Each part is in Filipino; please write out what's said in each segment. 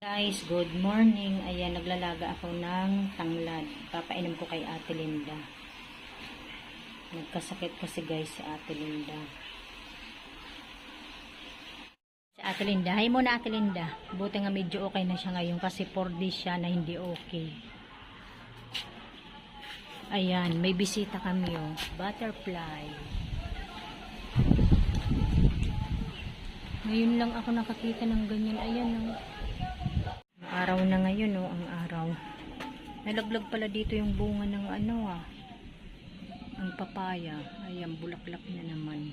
Guys, good morning. Ayan, naglalaga ako ng tanglad. Papainom ko kay Ate Linda. Nagkasakit kasi guys si Ate Linda. Si Ate Linda. Hi muna Ate Linda. Buti nga medyo okay na siya ngayon kasi 4 days siya na hindi okay. Ayan, may bisita kami oh. Butterfly. Ngayon lang ako nakakita ng ganyan. Ayan oh. Araw na ngayon oh, ang araw. Nalaglag pala dito yung bunga ng ang papaya. Ayan, bulaklak na naman.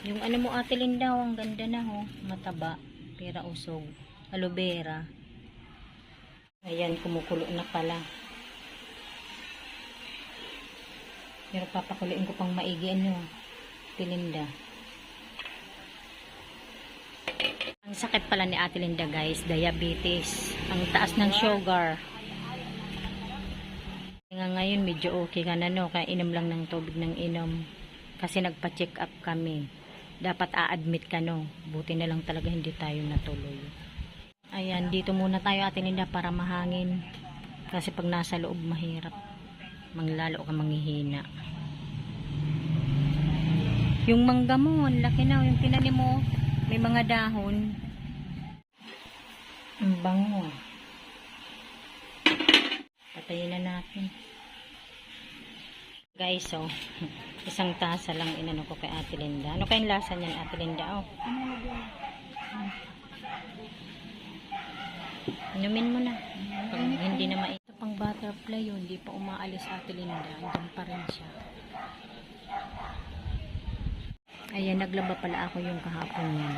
Yung mo Ate Linda, ang ganda na oh. Mataba, pera usog. Aloe vera. Ayan, kumukulo na pala. Pero papakuluin ko pang maigi Ate Linda. Ang sakit pala ni Ate Linda guys, diabetes. Ang taas ng sugar. Ngayon medyo okay ka na kaya inom lang ng tubig ng inom. Kasi nagpa-check up kami. Dapat a-admit ka Buti na lang talaga hindi tayo natuloy. Ayan, dito muna tayo Ate Linda para mahangin. Kasi pag nasa loob mahirap. Manglalo ka manghihina. Yung mangga mo, ang laki na. Yung tinanim mo, may mga dahon. Ang bango. Patayin na natin. Guys, isang tasa lang inano ko kay Ate Linda. Ano kayong lasa niyan, Ate Linda? Inumin mo na. Pag hindi na ito pang butterfly yun, hindi pa umaalis Ate Linda. Andiyan pa rin siya. Ayan, naglaba pala ako yung kahapon yan.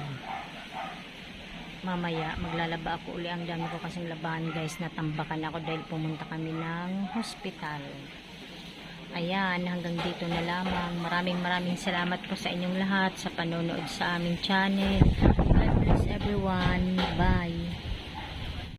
Mamaya, maglalaba ako uli. Ang dami ko kasing labahan guys. Natambakan ako dahil pumunta kami ng hospital. Ayan, hanggang dito na lamang. Maraming salamat po sa inyong lahat sa panonood sa aming channel. God bless everyone. Bye.